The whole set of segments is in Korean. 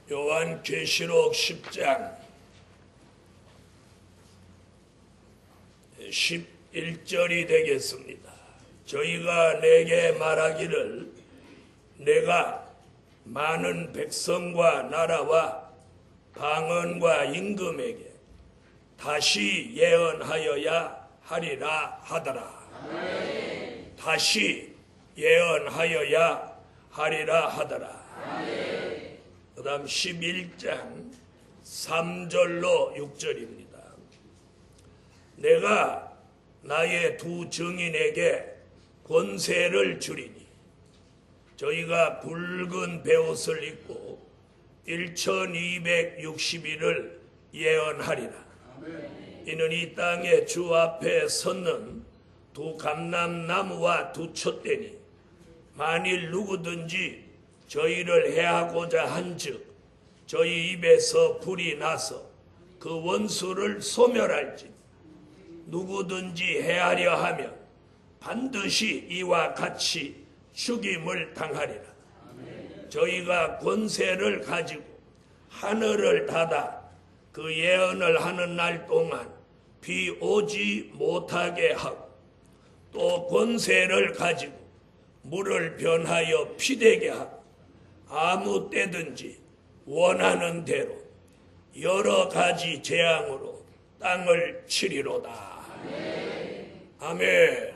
요한계시록 10장 11절이 되겠습니다. 저희가 내게 말하기를 내가 많은 백성과 나라와 방언과 임금에게 다시 예언하여야 하리라 하더라. 아멘. 다시 예언하여야 하리라 하더라. 그 다음 11장 3절로 6절입니다. 내가 나의 두 증인에게 권세를 주리니 저희가 붉은 베옷을 입고 1260일을 예언하리라. 이는 이 땅에 주 앞에 섰는 두 감람나무와 두 촛대니 만일 누구든지 저희를 해하고자 한즉 저희 입에서 불이 나서 그 원수를 소멸할지 누구든지 해하려 하면 반드시 이와 같이 죽임을 당하리라. 저희가 권세를 가지고 하늘을 닫아 그 예언을 하는 날 동안 비 오지 못하게 하고 또 권세를 가지고 물을 변하여 피되게 하고 아무 때든지 원하는 대로 여러 가지 재앙으로 땅을 치리로다. 아멘.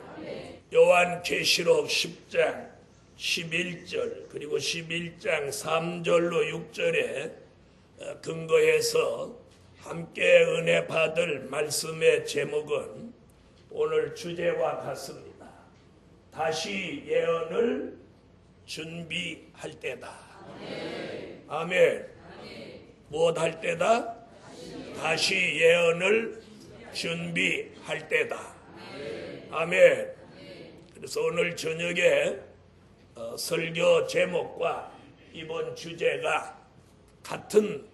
요한계시록 10장 11절 그리고 11장 3절로 6절에 근거해서 함께 은혜 받을 말씀의 제목은 오늘 주제와 같습니다. 다시 예언을 준비할 때다. 아멘. 무엇 할 때다? 다시 예언을 준비할 때다. 아멘. 그래서 오늘 저녁에 설교 제목과 이번 주제가 같은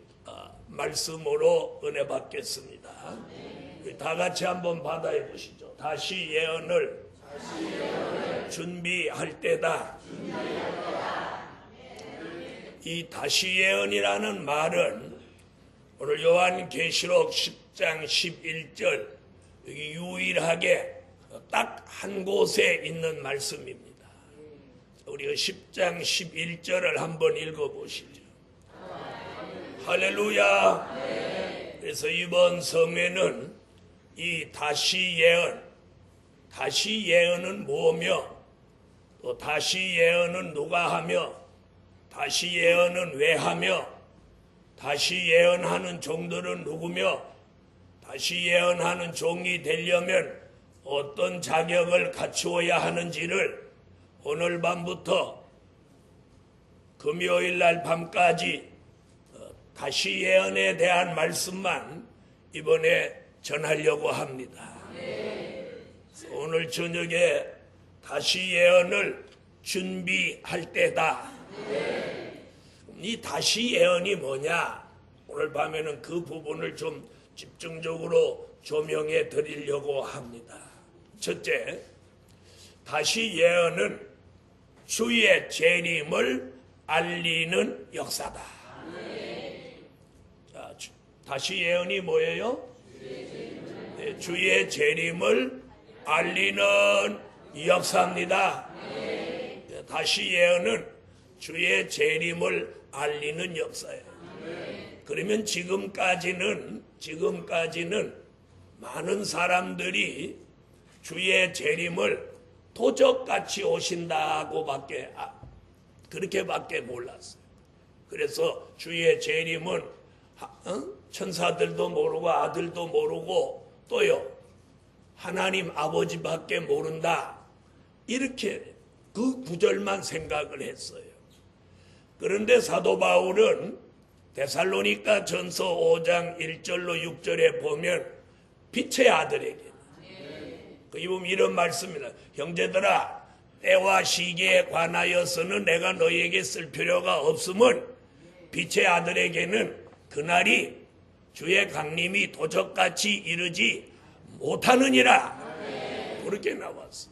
말씀으로 은혜 받겠습니다. 다 같이 한번 받아해 보시죠. 다시 예언을 준비할 때다. 이 다시 예언이라는 말은 오늘 요한계시록 10장 11절 여기 유일하게 딱 한 곳에 있는 말씀입니다. 우리가 10장 11절을 한번 읽어보시죠. 할렐루야. 그래서 이번 성회는 이 다시 예언은 뭐며 또 다시 예언은 누가 하며 다시 예언은 왜 하며 다시 예언하는 종들은 누구며 다시 예언하는 종이 되려면 어떤 자격을 갖추어야 하는지를 오늘 밤부터 금요일 날 밤까지 다시 예언에 대한 말씀만 이번에 전하려고 합니다. 오늘 저녁에 다시 예언을 준비할 때다. 이 다시 예언이 뭐냐? 오늘 밤에는 그 부분을 좀 집중적으로 조명해 드리려고 합니다. 첫째, 다시 예언은 주의 재림을 알리는 역사다. 자, 다시 예언이 뭐예요? 주의 재림을 알리는 역사입니다. 다시 예언은 주의 재림을 알리는 역사예요. 그러면 지금까지는 많은 사람들이 주의 재림을 도적같이 오신다고밖에 그렇게밖에 몰랐어요. 그래서 주의 재림은 천사들도 모르고 아들도 모르고 또요 하나님 아버지밖에 모른다. 이렇게 그 구절만 생각을 했어요. 그런데 사도 바울은 데살로니가 전서 5장 1절로 6절에 보면 빛의 아들에게 거기 보면 이런 말씀입니다. 형제들아 때와 시기에 관하여서는 내가 너희에게 쓸 필요가 없음은 빛의 아들에게는 그날이 주의 강림이 도적같이 이르지 못하느니라. 그렇게 나왔어.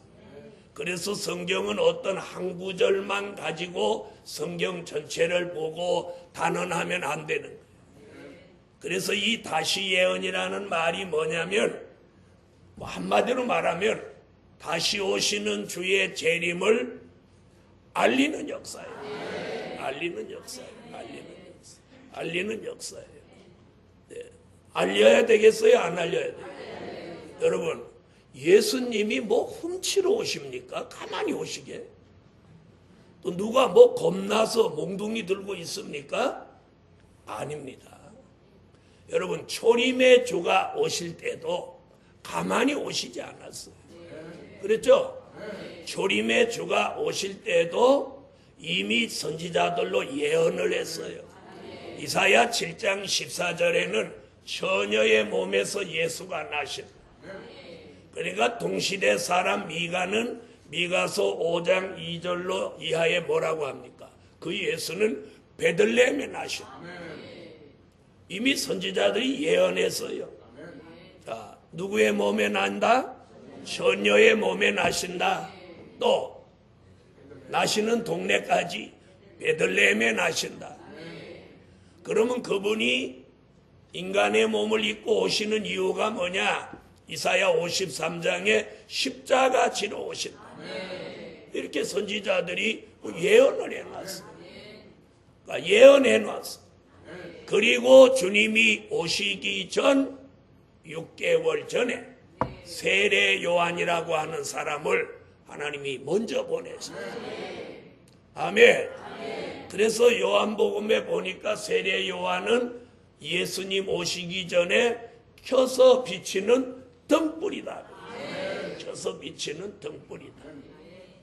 그래서 성경은 어떤 한 구절만 가지고 성경 전체를 보고 단언하면 안 되는 거예요. 그래서 이 다시 예언이라는 말이 뭐냐면, 한마디로 말하면 다시 오시는 주의 재림을 알리는 역사예요. 알리는 역사예요. 알리는 역사예요. 네. 알려야 되겠어요? 안 알려야 돼요? 여러분, 예수님이 뭐 훔치러 오십니까? 가만히 오시게? 또 누가 뭐 겁나서 몽둥이 들고 있습니까? 아닙니다. 여러분, 초림의 주가 오실 때도 가만히 오시지 않았어요. 그랬죠? 초림의 주가 오실 때도 이미 선지자들로 예언을 했어요. 이사야 7장 14절에는 처녀의 몸에서 예수가 나신다. 그러니까 동시대 사람 미가는 미가서 5장 2절로 이하에 뭐라고 합니까? 그 예수는 베들레헴에 나신다. 이미 선지자들이 예언했어요. 자, 누구의 몸에 난다? 처녀의 몸에 나신다. 또 나시는 동네까지 베들레헴에 나신다. 그러면 그분이 인간의 몸을 입고 오시는 이유가 뭐냐? 이사야 53장에 십자가 지러 오신다. 이렇게 선지자들이 예언을 해놨어요. 그러니까 예언해놨어. 그리고 주님이 오시기 전 6개월 전에 세례 요한이라고 하는 사람을 하나님이 먼저 보내셨어요. 아멘. 그래서 요한복음에 보니까 세례 요한은 예수님 오시기 전에 켜서 비치는 등불이다. 켜서 비치는 등불이다.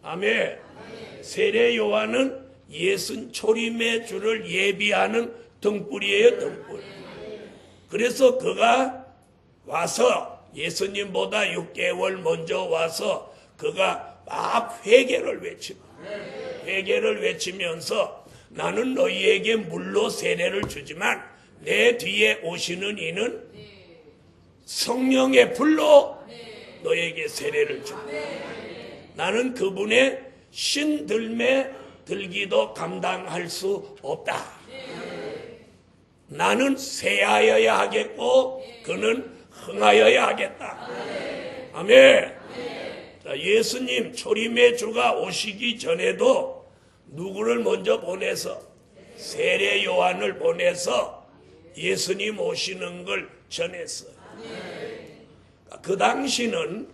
아멘. 세례 요한은 예수 초림의 주를 예비하는 등불이에요. 등불. 그래서 그가 와서 예수님보다 6개월 먼저 와서 그가 막 회개를 외치면서 나는 너희에게 물로 세례를 주지만 내 뒤에 오시는 이는 성령의 불로 너에게 세례를 준다. 나는 그분의 신들매 들기도 감당할 수 없다. 나는 쇠하여야 하겠고 그는 흥하여야 하겠다. 아멘. 자, 예수님 초림의 주가 오시기 전에도 누구를 먼저 보내서 세례 요한을 보내서 예수님 오시는 걸 전했어요. 그 당시는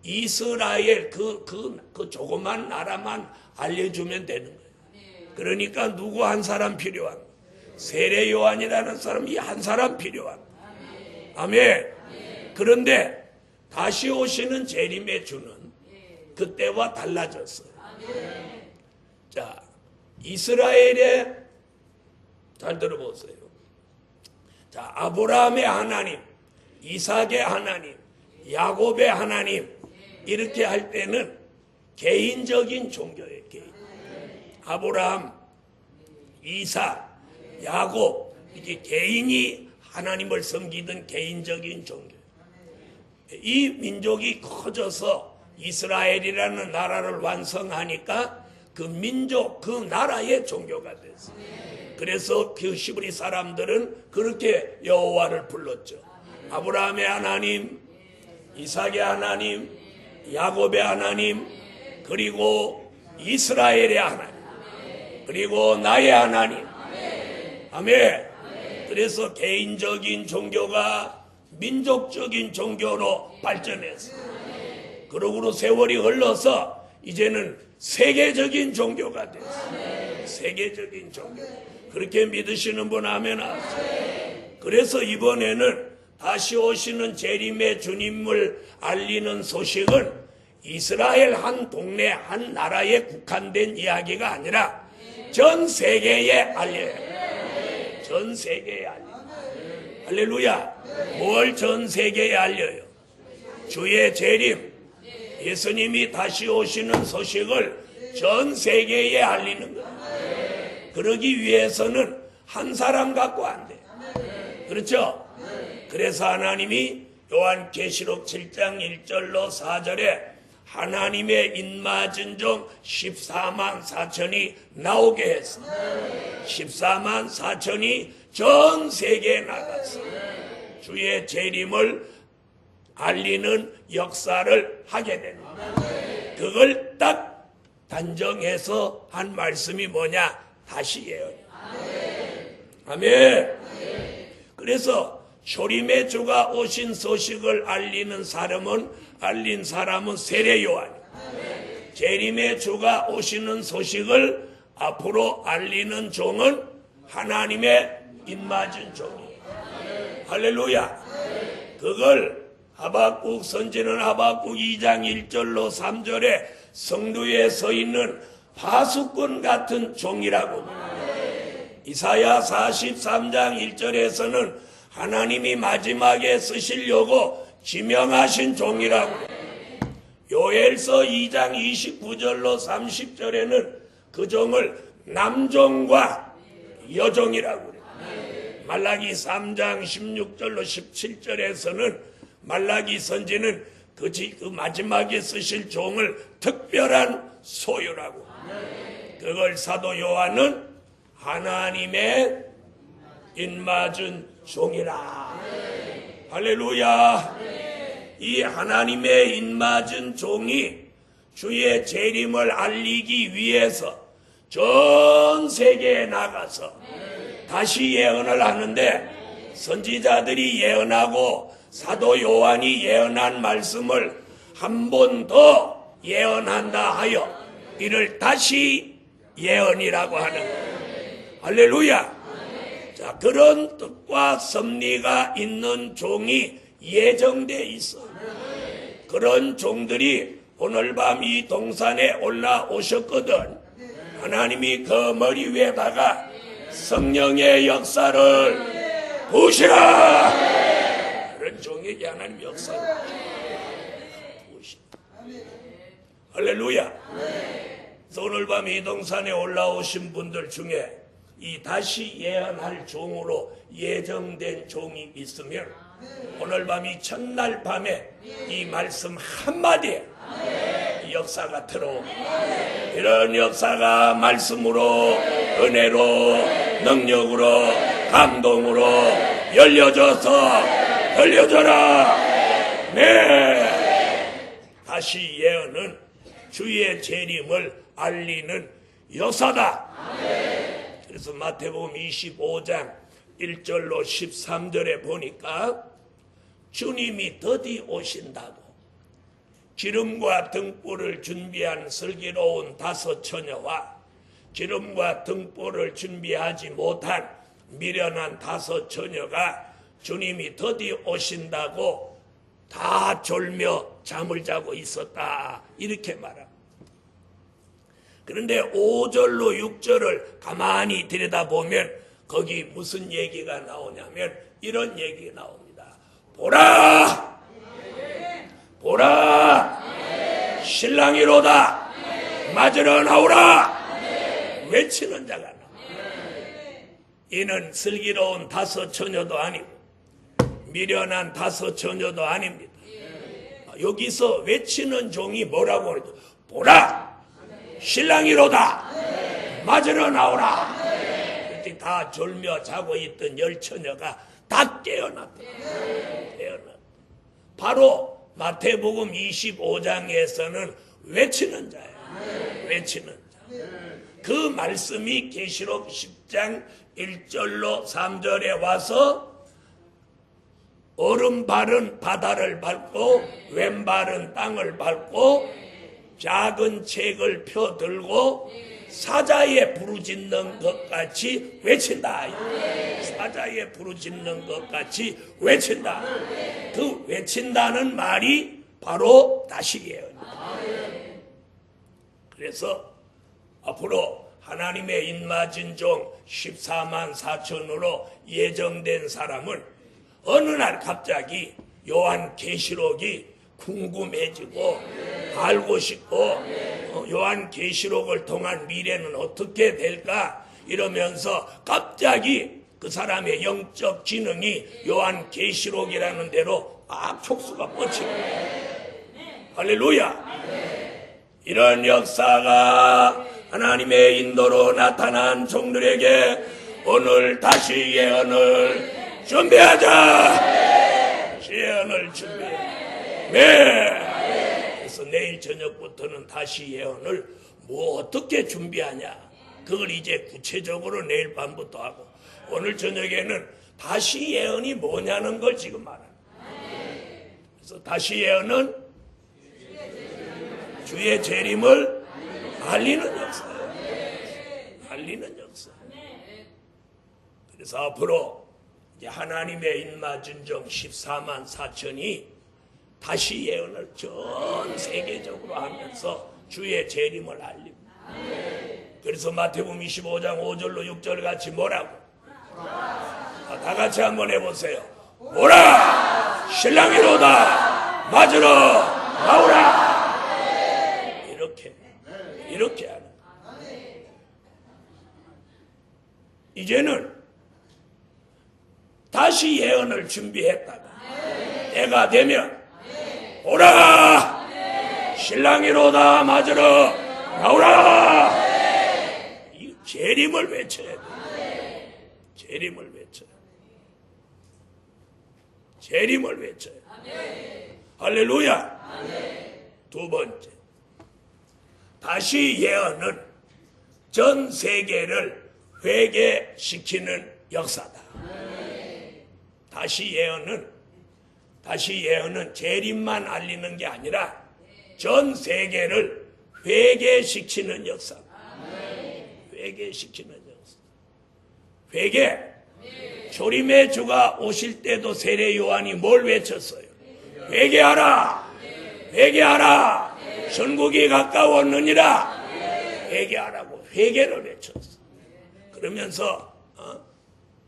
이스라엘 그 조그만 나라만 알려주면 되는 거예요. 그러니까 누구 한 사람 필요한 거예요. 세례 요한이라는 사람이 한 사람 필요한 거예요. 아멘. 그런데 다시 오시는 재림의 주는 그때와 달라졌어요. 자, 이스라엘의 잘 들어보세요. 자, 아브라함의 하나님, 이삭의 하나님, 야곱의 하나님 이렇게 할 때는 개인적인 종교예요. 아브라함, 이삭, 야곱 이게 개인이 하나님을 섬기던 개인적인 종교. 이 민족이 커져서 이스라엘이라는 나라를 완성하니까 그 민족, 그 나라의 종교가 됐어요. 그래서 그 시브리 사람들은 그렇게 여호와를 불렀죠. 아브라함의 하나님, 이삭의 하나님, 야곱의 하나님, 그리고 이스라엘의 하나님, 그리고 나의 하나님. 아멘. 그래서 개인적인 종교가 민족적인 종교로 발전했어요. 그러고로 세월이 흘러서 이제는 세계적인 종교가 됐어요. 세계적인 종교. 그렇게 믿으시는 분 하면 하세요. 그래서 이번에는 다시 오시는 재림의 주님을 알리는 소식은 이스라엘 한 동네 한 나라에 국한된 이야기가 아니라 전 세계에 알려요. 전 세계에 알려요. 할렐루야. 뭘 전 세계에 알려요? 주의 재림, 예수님이 다시 오시는 소식을 전 세계에 알리는 거예요. 그러기 위해서는 한 사람 갖고 안 돼요. 그렇죠? 그래서 하나님이 요한계시록 7장 1절로 4절에 하나님의 입맞은 종 14만 4천이 나오게 했어. 14만 4천이 전 세계에 나갔어. 주의 재림을 알리는 역사를 하게 되는 거야. 그걸 딱 단정해서 한 말씀이 뭐냐? 다시 예언. 아멘. 그래서 초림의 주가 오신 소식을 알린 사람은 세례 요한. 재림의 주가 오시는 소식을 앞으로 알리는 종은 하나님의 입맞은 종이에요. 할렐루야. 그걸 하박국 선지는 하박국 2장 1절로 3절에 성루에 서 있는 파수꾼 같은 종이라고. 이사야 43장 1절에서는 하나님이 마지막에 쓰시려고 지명하신 종이라고. 요엘서 2장 29절로 30절에는 그 종을 남종과 여종이라고 그래요. 말라기 3장 16절로 17절에서는 말라기 선지는 그 마지막에 쓰실 종을 특별한 소유라고. 그걸 사도 요한은 하나님의 입맞은 종이라. 할렐루야. 이 하나님의 입맞은 종이 주의 재림을 알리기 위해서 전 세계에 나가서 다시 예언을 하는데, 선지자들이 예언하고 사도 요한이 예언한 말씀을 한 번 더 예언한다 하여 이를 다시 예언이라고 하는 거예요. 할렐루야. 자, 그런 뜻과 섭리가 있는 종이 예정돼 있어. 그런 종들이 오늘 밤 이 동산에 올라오셨거든. 하나님이 그 머리 위에다가 성령의 역사를 부으시라. 그런 종에게 하나님 역사를 부으시라. 할렐루야. 그래서 오늘 밤 이 동산에 올라오신 분들 중에 이 다시 예언할 종으로 예정된 종이 있으면 오늘 밤이 첫날 밤에 이 말씀 한마디에 이 역사가 들어오고, 이런 역사가 말씀으로, 은혜로, 능력으로, 감동으로 열려져라. 네. 다시 예언은 주의 재림을 알리는 역사다. 그래서 마태복음 25장 1절로 13절에 보니까 주님이 더디 오신다고 기름과 등불을 준비한 슬기로운 5 처녀와 기름과 등불을 준비하지 못한 미련한 5 처녀가 주님이 더디 오신다고 다 졸며 잠을 자고 있었다, 이렇게 말합니다. 그런데 5절로 6절을 가만히 들여다보면 거기 무슨 얘기가 나오냐면 이런 얘기가 나옵니다. 보라! 신랑이로다! 맞으러 나오라! 외치는 자가 나옵니다. 이는 슬기로운 5 처녀도 아니고 미련한 5 처녀도 아닙니다. 여기서 외치는 종이 뭐라고 그러죠? 보라! 신랑이로다! 맞으러 나오라! 그때 다 졸며 자고 있던 10 처녀가 다 깨어났다. 바로 마태복음 25장에서는 외치는 자예요. 외치는 자. 그 말씀이 계시록 10장 1절로 3절에 와서 오른발은 바다를 밟고 왼발은 땅을 밟고 작은 책을 펴들고 사자에 부르짖는 것 같이 외친다. 사자에 부르짖는 것 같이 외친다. 그 외친다는 말이 바로 다시 예언입니다. 그래서 앞으로 하나님의 입맞은 종 14만 4천으로 예정된 사람은 어느 날 갑자기 요한계시록이 궁금해지고 알고 싶고 요한계시록을 통한 미래는 어떻게 될까 이러면서 갑자기 그 사람의 영적 지능이 요한계시록이라는 대로 막 촉수가 뻗치고, 할렐루야. 이런 역사가 하나님의 인도로 나타난 종들에게 오늘 다시 예언을 준비하자. 예언을 준비해. 네. 그래서 내일 저녁부터는 다시 예언을 어떻게 준비하냐. 그걸 이제 구체적으로 내일 밤부터 하고, 오늘 저녁에는 다시 예언이 뭐냐는 걸 지금 말하는. 그래서 다시 예언은 주의 재림을 알리는 역사예요. 알리는 역사. 그래서 앞으로 이제 하나님의 인마진정 14만 4천이 다시 예언을 전 세계적으로 하면서 주의 재림을 알립니다. 그래서 마태복음 25장 5절로 6절 같이 뭐라고? 다 같이 한번 해보세요. 오라! 신랑이로다! 맞으러 나오라! 이렇게 하는. 이제는 다시 예언을 준비했다가 때가 되면 오라! 신랑이로다! 맞으러 나오라! 이 재림을 외쳐야 돼. 재림을 외쳐야 돼. 재림을 외쳐야 돼. 할렐루야. 두 번째, 다시 예언은 전 세계를 회개시키는 역사다. 다시 예언은 재림만 알리는 게 아니라 전 세계를 회개시키는 역사. 회개시키는 역사. 회개. 조림의 주가 오실 때도 세례 요한이 뭘 외쳤어요? 회개하라. 회개하라. 천국이 가까웠느니라. 회개하라고 회개를 외쳤어. 그러면서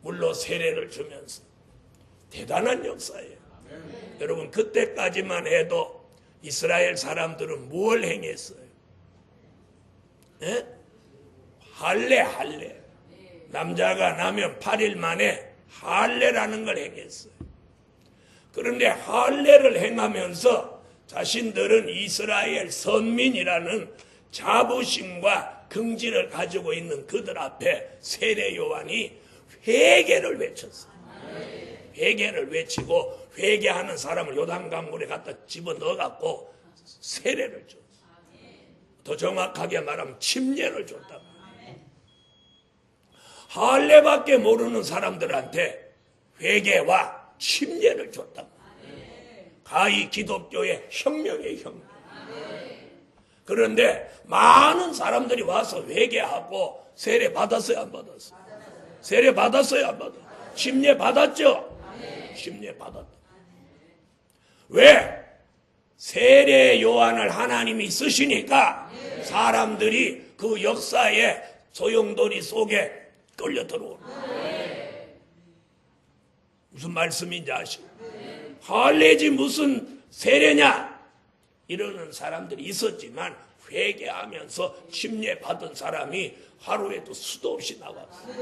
물로 세례를 주면서 대단한 역사예요. 여러분, 그때까지만 해도 이스라엘 사람들은 뭘 행했어요? 할례. 남자가 나면 8일 만에 할례라는 걸 행했어요. 그런데 할례를 행하면서 자신들은 이스라엘 선민이라는 자부심과 긍지를 가지고 있는 그들 앞에 세례 요한이 회개를 외쳤어요. 회개를 외치고 회개하는 사람을 요단강물에 갖다 집어넣어갖고 세례를 줬어요. 더 정확하게 말하면 침례를 줬다. 할례밖에 모르는 사람들한테 회개와 침례를 줬다. 가히 기독교의 혁명의 혁명. 그런데 많은 사람들이 와서 회개하고 세례 받았어요, 안 받았어요? 세례 받았어요, 안 받았어요? 침례 받았죠? 침례 받았다. 왜? 세례 요한을 하나님이 쓰시니까 사람들이 그 역사의 소용돌이 속에 끌려 들어오는. 무슨 말씀인지 아시죠? 할례지 무슨 세례냐? 이러는 사람들이 있었지만 회개하면서 침례 받은 사람이 하루에도 수도 없이 나왔어요.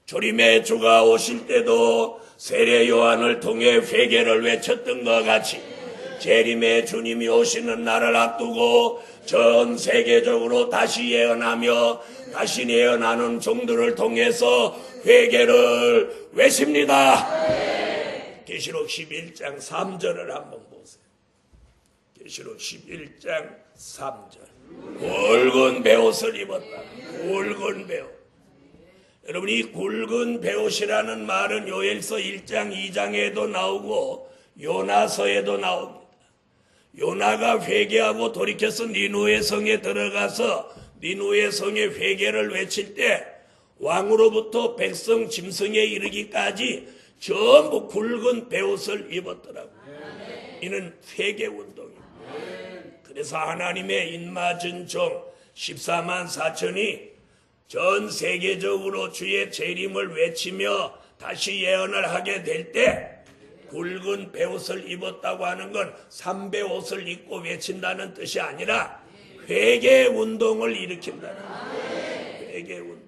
조림의 주가 오실 때도 세례 요한을 통해 회개를 외쳤던 것 같이 재림의 주님이 오시는 날을 앞두고 전 세계적으로 다시 예언하며 다시 예언하는 종들을 통해서 회개를 외칩니다. 계시록 11장 3절을 한번 보세요. 계시록 11장 3절. 굵은 베옷을 입었다. 굵은 베옷. 여러분, 이 굵은 베옷이라는 말은 요엘서 1장 2장에도 나오고 요나서에도 나옵니다. 요나가 회개하고 돌이켜서 니누의 성에 들어가서 니누의 성의 회개를 외칠 때 왕으로부터 백성 짐승에 이르기까지 전부 굵은 베옷을 입었더라고요. 이는 회개운동입니다. 그래서 하나님의 인맞은 종 14만 4천이 전 세계적으로 주의 재림을 외치며 다시 예언을 하게 될 때 굵은 베옷을 입었다고 하는 건 삼베옷을 입고 외친다는 뜻이 아니라 회개운동을 일으킨다는 거예요. 회개운동.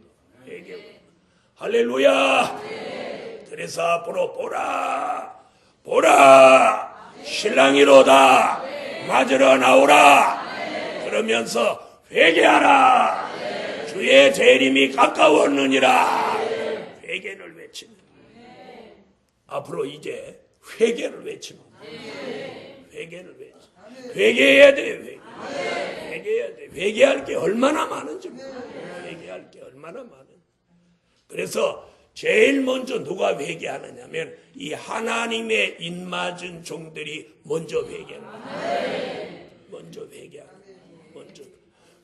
할렐루야. 그래서 앞으로 보라 신랑이로다 맞으러 나오라. 그러면서 회개하라. 주의 재림이 가까웠느니라. 회개를 외치는. 앞으로 이제 회개를 외치는. 회개를 외치. 회개해야 돼. 회개해야 돼. 회개할 게 얼마나 많은지. 회개할 게 얼마나 많은지. 그래서 제일 먼저 누가 회개하느냐면 이 하나님의 입맞은 종들이 먼저 회개하는. 먼저 회개하는. 먼저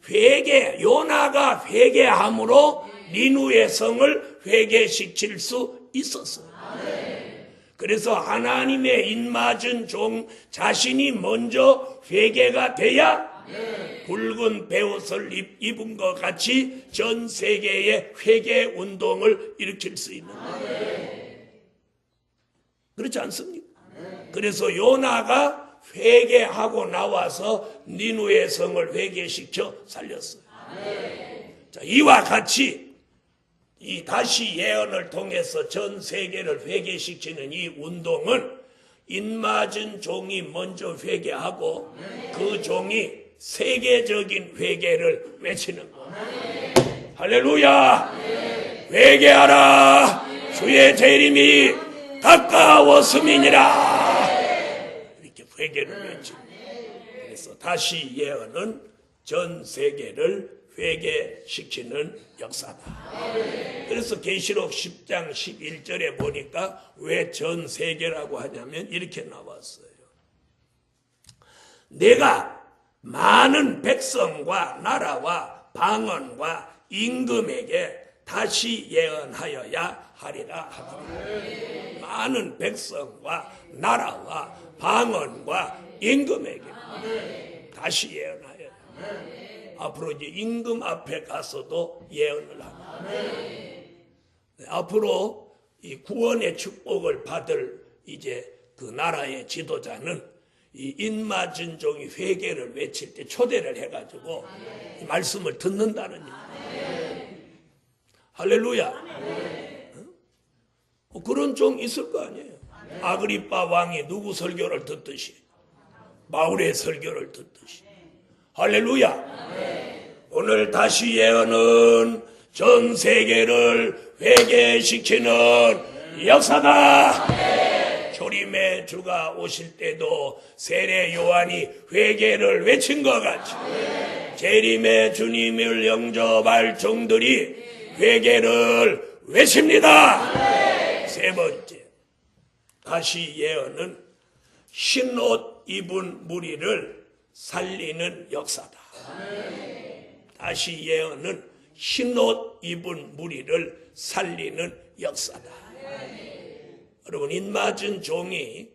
회개. 요나가 회개함으로 니누의 성을 회개시킬 수 있었어요. 그래서 하나님의 입맞은 종 자신이 먼저 회개가 돼야 붉은 베옷을 입은 것 같이 전 세계의 회개 운동을 일으킬 수 있는 거예요. 그렇지 않습니까? 그래서 요나가 회개하고 나와서 니누의 성을 회개시켜 살렸어요. 자, 이와 같이 이 다시 예언을 통해서 전 세계를 회개시키는 이 운동은 입맞은 종이 먼저 회개하고 그 종이 세계적인 회개를 외치는 거예요. 할렐루야. 회개하라. 주의 재림이 가까웠음이니라. 이렇게 회개를 외치고. 그래서 다시 예언은 전 세계를 회개시키는 역사다. 그래서 계시록 10장 11절에 보니까 왜 전 세계라고 하냐면 이렇게 나왔어요. 내가 많은 백성과 나라와 방언과 임금에게 다시 예언하여야 하리라 하더라. 많은 백성과 나라와 방언과 임금에게 다시 예언하여야. 앞으로 이제 임금 앞에 가서도 예언을 합니다. 앞으로 이 구원의 축복을 받을 이제 그 나라의 지도자는 이 입맞은 종이 회개를 외칠 때 초대를 해가지고 이 말씀을 듣는다는 얘기예요. 할렐루야. 그런 종 있을 거 아니에요. 아그리빠 왕이 누구 설교를 듣듯이 바울의 설교를 듣듯이. 할렐루야. 오늘 다시 예언은 전 세계를 회개시키는 역사다. 조림의 주가 오실 때도 세례 요한이 회개를 외친 것 같이 재림의 주님을 영접할 종들이 회개를 외칩니다. 세 번째, 다시 예언은 흰옷 입은 무리를 살리는 역사다. 다시 예언은 흰옷 입은 무리를 살리는 역사다. 여러분, 입맞은 종이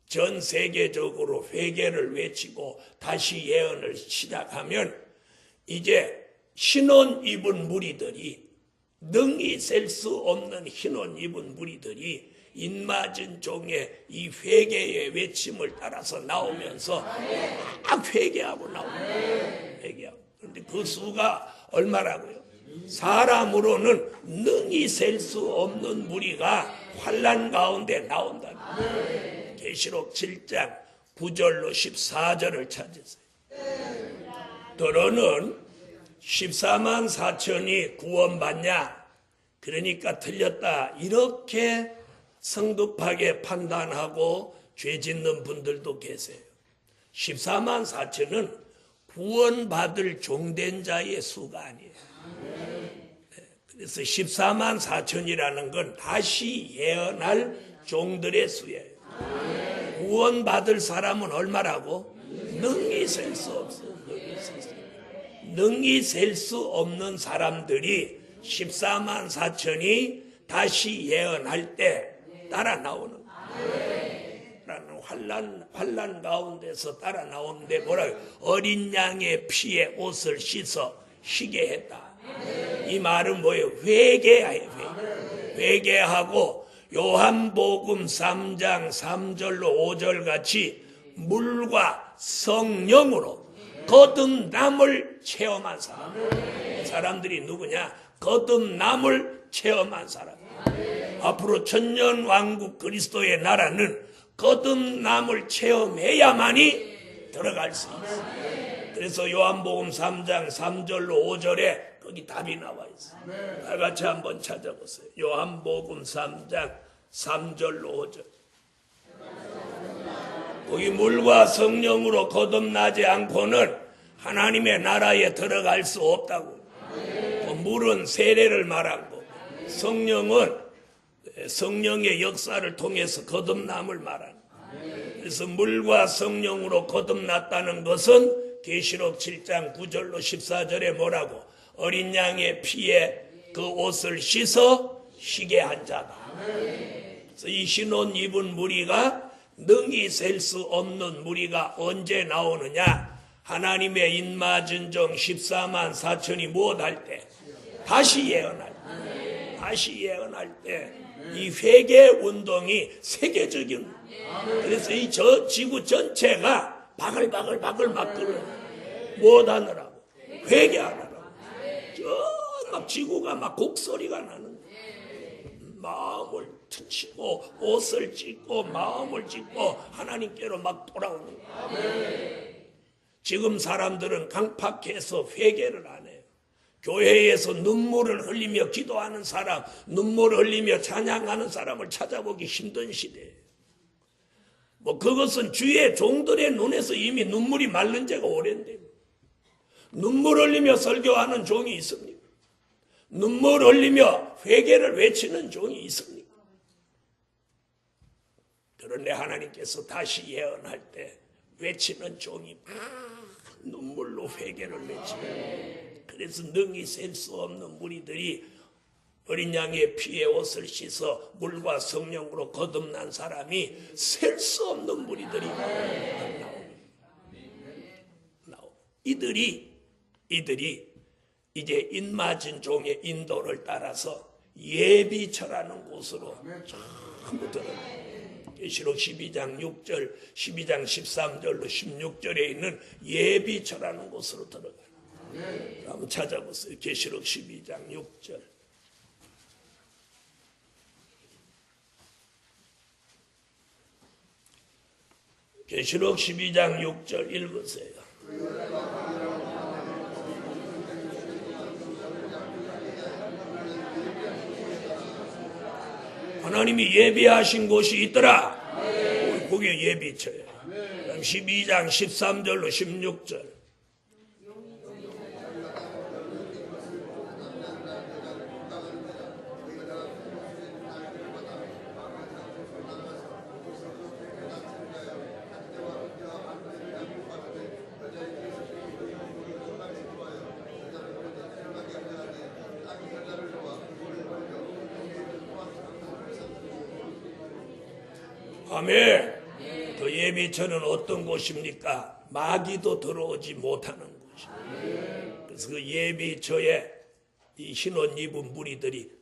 전 세계적으로 회개를 외치고 다시 예언을 시작하면 이제 흰옷 입은 무리들이 능히 셀 수 없는 흰옷 입은 무리들이 입맞은 종의 이 회개의 외침을 따라서 나오면서 막 회개하고 나옵니다. 회개하고. 그런데 그 수가 얼마라고요? 사람으로는 능히 셀 수 없는 무리가 환난 가운데 나온다. 계시록 7장 9절로 14절을 찾으세요. 너는 14만 4천이 구원받냐? 그러니까 틀렸다. 이렇게 성급하게 판단하고 죄 짓는 분들도 계세요. 14만 4천은 구원받을 종된 자의 수가 아니에요. 그래서 14만 4천이라는 건 다시 예언할 종들의 수예요. 구원받을 사람은 얼마라고? 능히 셀 수 없어. 능히 셀 수 없는 사람들이 14만 4천이 다시 예언할 때 따라 나오는 거예요. 환난 가운데서 따라 나오는데 뭐라고? 어린 양의 피에 옷을 씻어 쉬게 했다. 이 말은 뭐예요? 회개해요. 회개하고 요한복음 3장 3절로 5절 같이 물과 성령으로 거듭남을 체험한 사람. 사람들이 누구냐? 거듭남을 체험한 사람. 앞으로 천년왕국 그리스도의 나라는 거듭남을 체험해야만이 들어갈 수 있어. 그래서 요한복음 3장 3절로 5절에 거기 답이 나와 있어. 다 같이 한번 찾아보세요. 요한복음 3장 3절로 5절. 거기 물과 성령으로 거듭나지 않고는 하나님의 나라에 들어갈 수 없다고. 물은 세례를 말한 거고, 성령은 성령의 역사를 통해서 거듭남을 말하는 거예요. 그래서 물과 성령으로 거듭났다는 것은 계시록 7장 9절로 14절에 뭐라고? 어린 양의 피에 그 옷을 씻어 쉬게 한 자다. 그래서 이 신혼 입은 무리가 능히 셀 수 없는 무리가 언제 나오느냐? 하나님의 인마진정 14만 4천이 무엇할 때? 다시 예언할 때. 다시 예언할 때. 이 회개 운동이 세계적인. 그래서 이 지구 전체가 바글바글 막 끓어. 못 하느라고. 회개하느라고. 막 지구가 막 곡소리가 나는 거야. 마음을 퉁치고 옷을 찢고 마음을 찢고 하나님께로 막 돌아오는 거야. 지금 사람들은 강팍해서 회개를 안 해요. 교회에서 눈물을 흘리며 기도하는 사람, 눈물을 흘리며 찬양하는 사람을 찾아보기 힘든 시대예요. 그것은 주의 종들의 눈에서 이미 눈물이 마른 지가 오랜데, 눈물 흘리며 설교하는 종이 있습니까? 눈물 흘리며 회개를 외치는 종이 있습니까? 그런데 하나님께서 다시 예언할 때 외치는 종이 막 눈물로 회개를 외치고, 그래서 능히 셀 수 없는 무리들이 어린 양의 피에 옷을 씻어 물과 성령으로 거듭난 사람이 셀 수 없는 무리들이 나옵니다. 이들이 이제 인마진 종의 인도를 따라서 예비처라는 곳으로 전부 들어가요. 계시록 12장 6절, 12장 13절로 16절에 있는 예비처라는 곳으로 들어가요. 한번 찾아보세요. 계시록 12장 6절. 계시록 12장 6절 읽으세요. 하나님이 예비하신 곳이 있더라. 그게 예비처예요. 12장 13절로 16절. 아멘. 그 예비처는 어떤 곳입니까? 마귀도 들어오지 못하는 곳이에요. 그래서 그 예비처에 이 흰옷 입은 무리들이 다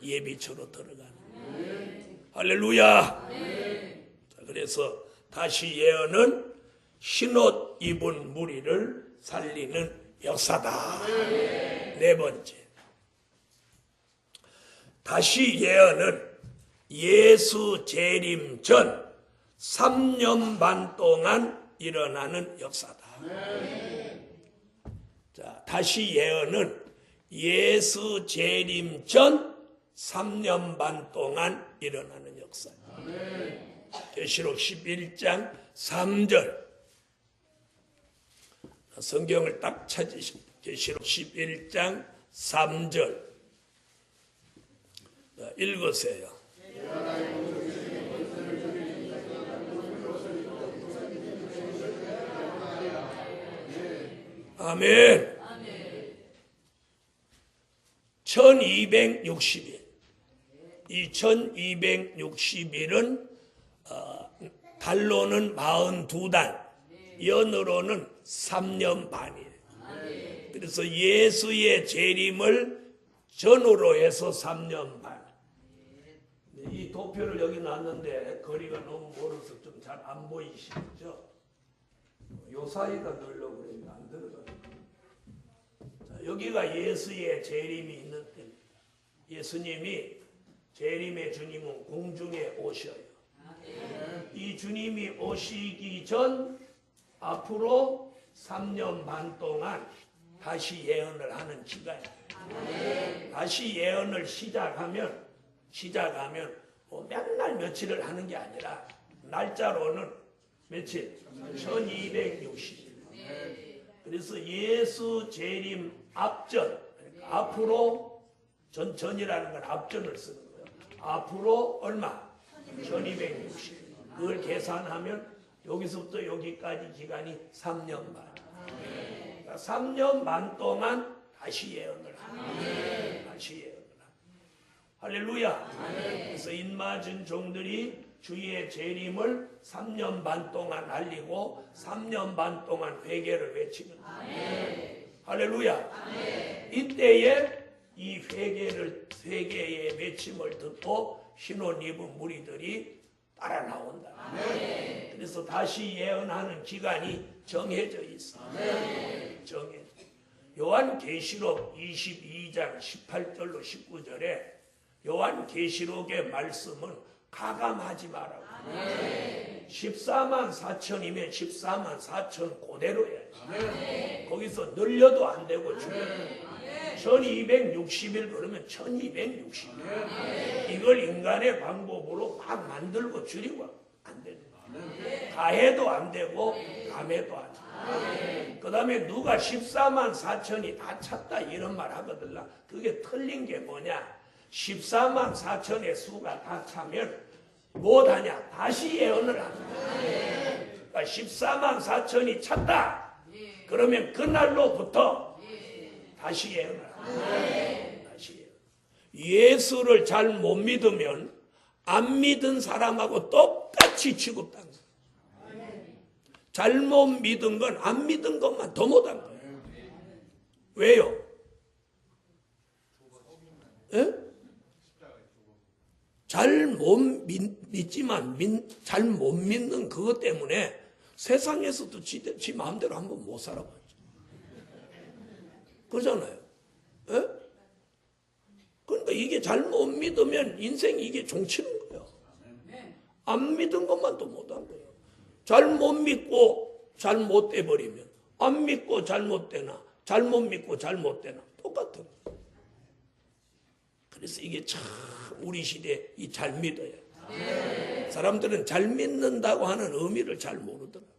예비처로 들어가는 거예요. 할렐루야. 자, 그래서 다시 예언은 흰옷 입은 무리를 살리는 역사다. 네 번째, 다시 예언은 예수 재림 전 3년 반 동안 일어나는 역사다. 자, 다시 예언은 예수 재림 전 3년 반 동안 일어나는 역사다. 계시록 11장 3절. 성경을 딱 찾으시면 계시록 11장 3절. 읽으세요. 아멘. 1260일. 이 1260일은 달로는 42달, 연으로는 3년 반이에요. 그래서 예수의 재림을 전후로 해서 3년 반. 이 도표를 여기 놨는데 거리가 너무 멀어서 좀 잘 안 보이시죠? 요 사이가 넣으려고 그러니까 안 들어가요. 자, 여기가 예수의 재림이 있는 때입니다. 예수님이 재림의 주님은 공중에 오셔요. 이 주님이 오시기 전 앞으로 3년 반 동안 다시 예언을 하는 기간. 다시 예언을 시작하면 뭐 맨날 며칠을 하는 게 아니라 날짜로는 며칠? 1260일. 그래서 예수 재림 앞전, 그러니까 앞으로 전이라는 건 앞전을 쓰는 거예요. 앞으로 얼마? 1260일. 그걸 계산하면 여기서부터 여기까지 기간이 3년 반. 그러니까 3년 반 동안 다시 예언을 합니다. 다시 예언을 합니다. 할렐루야. 그래서 인맞은 종들이 주의 재림을 3년 반 동안 알리고 3년 반 동안 회개를 외치는 거예요. 할렐루야. 이때에 이 회개의 외침을 듣고 흰옷 입은 무리들이 따라 나온다. 그래서 다시 예언하는 기간이 정해져 있어. 정해져. 요한계시록 22장 18절로 19절에 요한계시록의 말씀은 가감하지 말라고. 14만 4천이면 14만 4천 그대로 해야지. 거기서 늘려도 안 되고 줄여도 1260일 그러면 1260일. 이걸 인간의 방법으로 막 만들고 줄이고 안 되는 거예요. 가해도 안 되고 감해도 안 되고. 그 다음에 누가 14만 4천이 다 찼다 이런 말 하거든. 그게 틀린 게 뭐냐. 14만 4천의 수가 다 차면 못하냐. 다시 예언을 합니다. 그러니까 14만 4천이 찼다. 그러면 그날로부터 다시 예언을 합니다. 다시 예수를 잘 못 믿으면 안 믿은 사람하고 똑같이 취급당해요. 잘못 믿은 건 안 믿은 것만 더 못한 거예요. 왜요? 잘 못 믿지만 잘 못 믿는 그것 때문에 세상에서도 지 마음대로 한번 못 살아봤죠. 그러잖아요. 그러니까 이게 잘 못 믿으면 인생 이게 종치는 거예요. 안 믿은 것만 또 못한 거예요. 잘 못 믿고 잘못돼 버리면 안 믿고 잘못되나 잘못 믿고 잘못되나 똑같은 거예요. 그래서 이게 참 우리 시대에 이 잘 믿어야 돼요. 사람들은 잘 믿는다고 하는 의미를 잘 모르더라고요.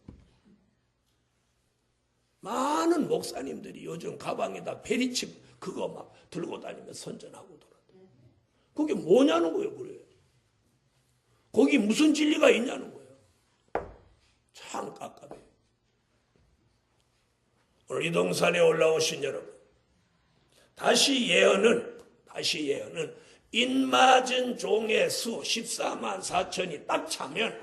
많은 목사님들이 요즘 가방에다 베리칩 그거 막 들고 다니며 선전하고 돌아요. 그게 뭐냐는 거예요. 그래요. 거기 무슨 진리가 있냐는 거예요. 참 깝깝해요. 오늘 이동산에 올라오신 여러분, 다시 예언은 인맞은 종의 수 14만 4천이 딱 차면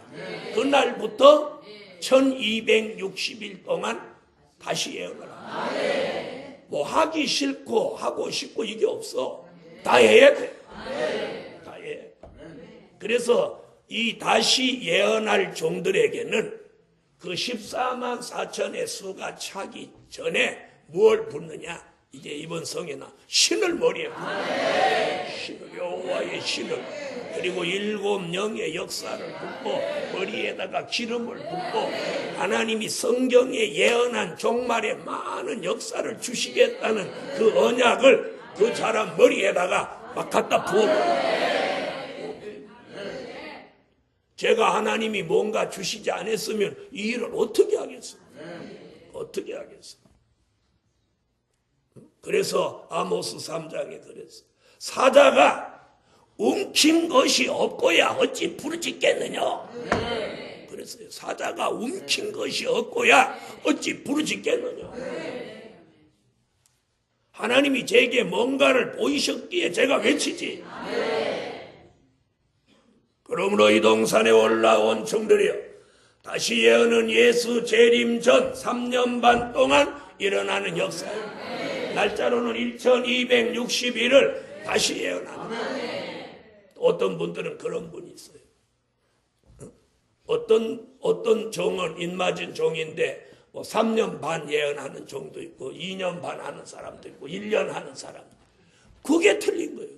그날부터 1260일 동안 다시 예언을 합니다. 뭐 하기 싫고 하고 싶고 이게 없어. 다 해야 돼. 다 해. 그래서 이 다시 예언할 종들에게는 그 14만 4천의 수가 차기 전에 뭘 붓느냐? 이제 이번 성에나 신을 머리에 붓고 신을 여호와의 신을 그리고 7영의 역사를 붓고 머리에다가 기름을 붓고 하나님이 성경에 예언한 종말에 많은 역사를 주시겠다는 그 언약을 그 사람 머리에다가 막 갖다 부어버려요. 제가 하나님이 뭔가 주시지 않았으면 이 일을 어떻게 하겠어요? 어떻게 하겠어요? 그래서 아모스 3장에 그랬어. 사자가 움킨 것이 없고야 어찌 부르짖겠느냐. 그랬어요. 사자가 움킨 것이 없고야 어찌 부르짖겠느냐. 하나님이 제게 뭔가를 보이셨기에 제가 외치지. 그러므로 이 동산에 올라온 종들이여, 다시 예언은 예수 재림 전 3년 반 동안 일어나는 역사예요. 날짜로는 1260일을 다시 예언합니다. 어떤 분들은 그런 분이 있어요. 어떤 종은 인맞은 종인데 뭐 3년 반 예언하는 종도 있고 2년 반 하는 사람도 있고 1년 하는 사람도. 그게 틀린 거예요.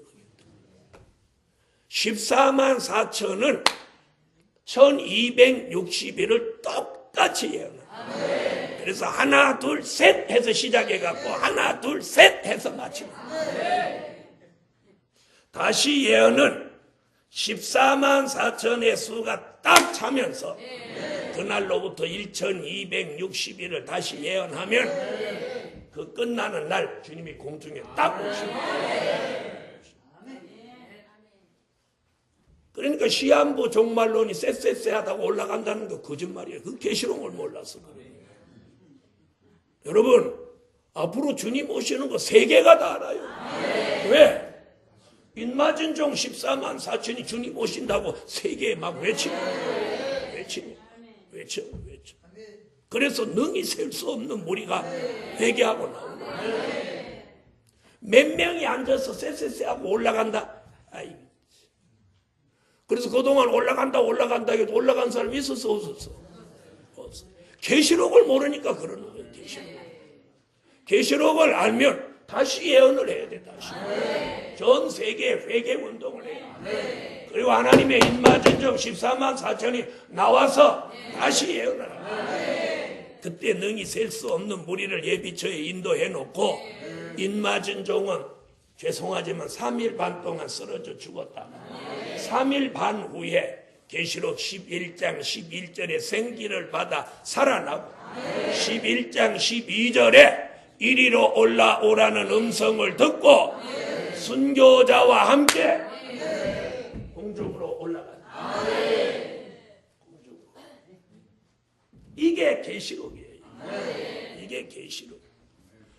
14만 4천은 1260일을 똑같이 예언합니다. 그래서 하나 둘 셋 해서 시작해갖고 하나 둘 셋 해서 마치는 다시 예언은 14만 4천의 수가 딱 차면서 그날로부터 1260일을 다시 예언하면 그 끝나는 날 주님이 공중에 딱 오십니다. 그러니까 시한부 종말론이 쎄쎄쎄하다고 올라간다는 거 거짓말이에요. 그 계시록을 몰라서 그래요. 여러분 앞으로 주님 오시는 거 세계가 다 알아요. 왜? 인마진종 14만 4천이 주님 오신다고 세계에 막 외쳐. 그래서 능히 셀 수 없는 무리가 회개하고 나오는 거예요. 몇 명이 앉아서 쎄쎄쎄하고 올라간다. 아이. 그래서 그동안 올라간다 해도 올라간 사람이 있었어 없었어? 없어. 계시록을 모르니까 그러는 거예요. 계시록을 알면 다시 예언을 해야 돼. 다시 전 세계에 회개 운동을 해야 돼. 그리고 하나님의 인마진정 14만 4천이 나와서 다시 예언을 합니다. 그때 능히 셀 수 없는 무리를 예비처에 인도해 놓고 인마진종은 죄송하지만 3일 반 동안 쓰러져 죽었다. 3일 반 후에 계시록 11장 11절에 생기를 받아 살아나고 11장 12절에 이리로 올라오라는 음성을 듣고 순교자와 함께 공중으로 올라간다. 이게 계시록이에요. 이게 계시록.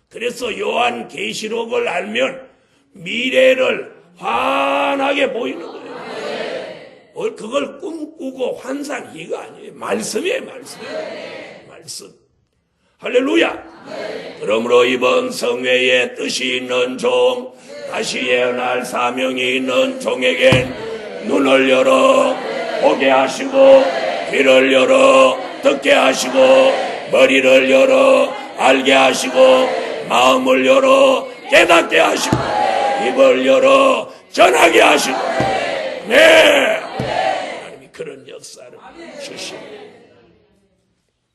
그래서 요한 계시록을 알면 미래를 환하게 보이는 거예요. 그걸 꿈꾸고 환상 이거 아니에요. 말씀이에요. 말씀. 할렐루야. 그러므로 이번 성회에 뜻이 있는 종, 다시 예언할 사명이 있는 종에겐 눈을 열어 보게 하시고, 귀를 열어 듣게 하시고, 머리를 열어 알게 하시고, 마음을 열어 깨닫게 하시고, 입을 열어 전하게 하시고. 네, 하나님이 그런 역사를 주십니다.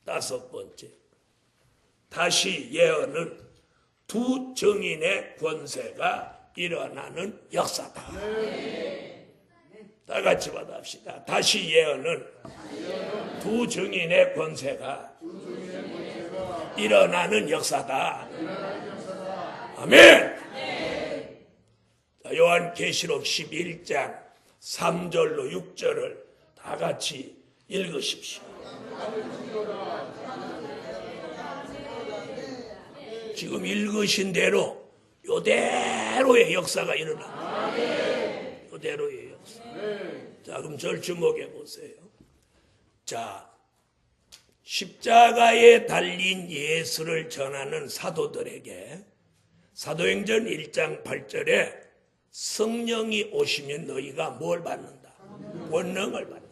다섯 번째, 다시 예언은 두 증인의 권세가 일어나는 역사다. 다 같이 받아봅시다. 다시 예언은 두 증인의 권세가 일어나는 역사다. 아멘. 요한계시록 11장 3절로 6절을 다 같이 읽으십시오. 지금 읽으신 대로 요대로의 역사가 일어납니다. 요대로의 역사. 자, 그럼 절 주목해 보세요. 자, 십자가에 달린 예수를 전하는 사도들에게 사도행전 1장 8절에 성령이 오시면 너희가 뭘 받는다? 권능을 받는다.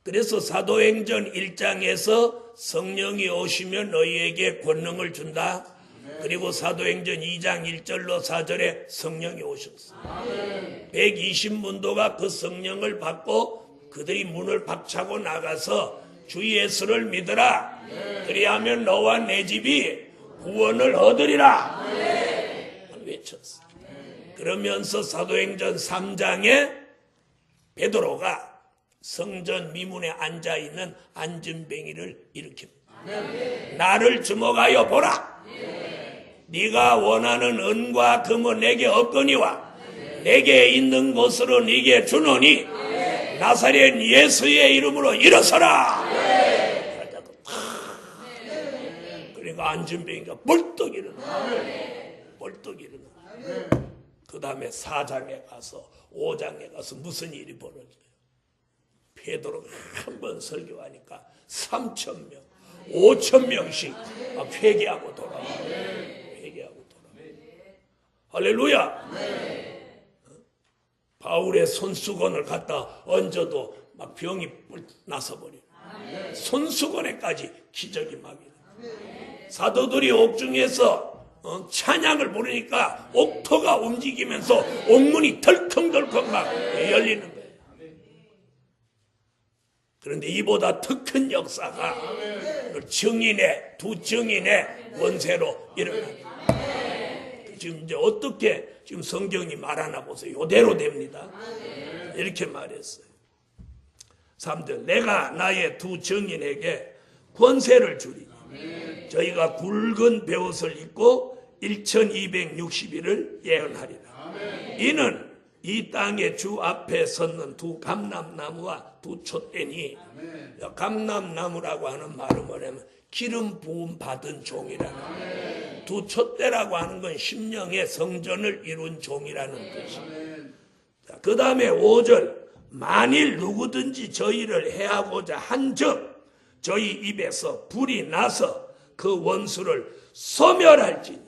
그래서 사도행전 1장에서 성령이 오시면 너희에게 권능을 준다. 그리고 사도행전 2장 1절로 4절에 성령이 오셨어. 120문도가 그 성령을 받고 그들이 문을 박차고 나가서 주 예수를 믿으라. 그리하면 너와 내 집이 구원을 얻으리라. 외쳤어. 그러면서 사도행전 3장에 베드로가 성전 미문에 앉아있는 안진뱅이를 일으킵니다. 나를 주목하여 보라. 네가 원하는 은과 금은 내게 없거니와 내게 있는 것으로 네게 주노니 나사렛 예수의 이름으로 일어서라. 그러니까 안진뱅이가 벌떡 일어나. 그 다음에 4장에 가서 5장에 가서 무슨 일이 벌어져요? 베드로가 한 번 설교하니까 3,000명, 5,000명씩 회개하고 돌아와. 할렐루야. 바울의 손수건을 갖다 얹어도 막 병이 나서버려. 손수건에까지 기적이 막 일어나. 사도들이 옥중에서 찬양을 부르니까 옥토가 움직이면서 옥문이 덜컹덜컹 막 열리는 거예요. 그런데 이보다 더 큰 역사가 증인의 두 증인의 원세로 일어납니다. 지금 이제 어떻게 지금 성경이 말하나 보세요. 이대로 됩니다. 이렇게 말했어요. 3절 내가 나의 두 증인에게 권세를 주리. 저희가 굵은 베옷을 입고 1260일을 예언하리라. 이는 이 땅의 주 앞에 섰는 두 감람나무와 두 촛대니, 감람나무라고 하는 말은 뭐냐면 기름 부음 받은 종이라는, 두 촛대라고 하는 건 심령의 성전을 이룬 종이라는 뜻입니다. 그 다음에 5절 만일 누구든지 저희를 해하고자 한즉 저희 입에서 불이 나서 그 원수를 소멸할지니,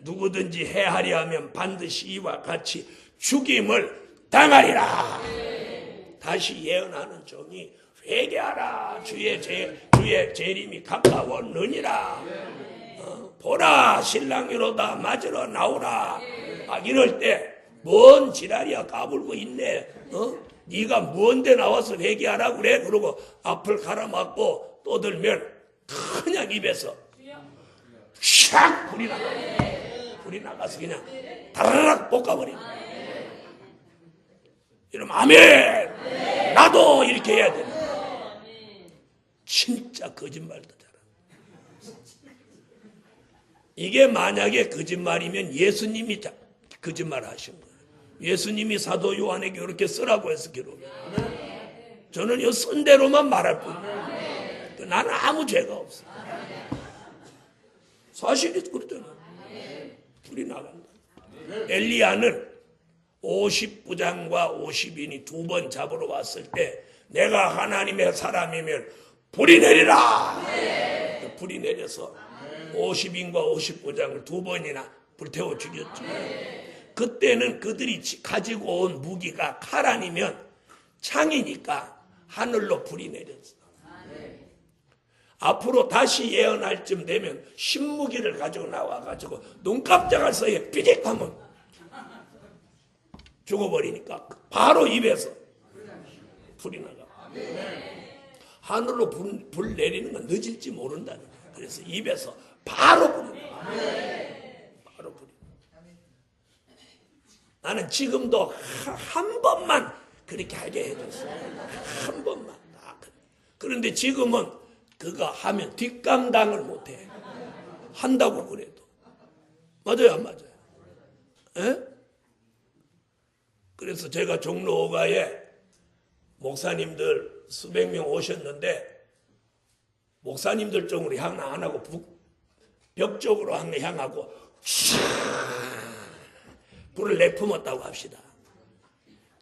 누구든지 해하려 하면 반드시 이와 같이 죽임을 당하리라. 다시 예언하는 종이 회개하라. 주의 재림이 가까웠느니라. 보라 신랑이로다 맞으러 나오라. 이럴 때 뭔 지랄이야 까불고 있네. 네가 뭔데 나와서 회개하라 그래. 그러고 앞을 가로막고 떠들면 그냥 입에서 샥 불이 나가. 불이 나가서 그냥 다라락 볶아버립니다. 이러면 아멘. 나도 이렇게 해야 돼. 진짜 거짓말도 잘하. 이게 만약에 거짓말이면 예수님이 거짓말 하신 거예요. 예수님이 사도 요한에게 그렇게 쓰라고 해서 기록해요. 저는 이 쓴 대로만 말할 뿐이에요. 나는 아무 죄가 없어. 사실이 그렇잖아. 불이 나간다. 엘리야는 50부장과 50인이 두 번 잡으러 왔을 때 내가 하나님의 사람이면 불이 내리라. 불이 내려서 50인과 50부장을 두 번이나 불태워 죽였죠. 그때는 그들이 가지고 온 무기가 칼 아니면 창이니까 하늘로 불이 내렸어. 앞으로 다시 예언할 쯤 되면 신무기를 가지고 나와가지고 눈깜짝할 사이에 삐직하면 죽어버리니까 바로 입에서 불이 나가. 하늘로 불 내리는 건 늦을지 모른다는 거예요. 그래서 입에서 바로 불이 나가. 바로 불이 나가. 나는 지금도 한 번만 그렇게 하게 해줬어. 한 번만. 그런데 지금은 그거 하면 뒷감당을 못해. 한다고 그래도. 맞아요, 안 맞아요? 에? 그래서 제가 종로 5가에 목사님들 수백 명 오셨는데 목사님들 쪽으로 향 안 하고 벽 쪽으로 향하고 불을 내뿜었다고 합시다.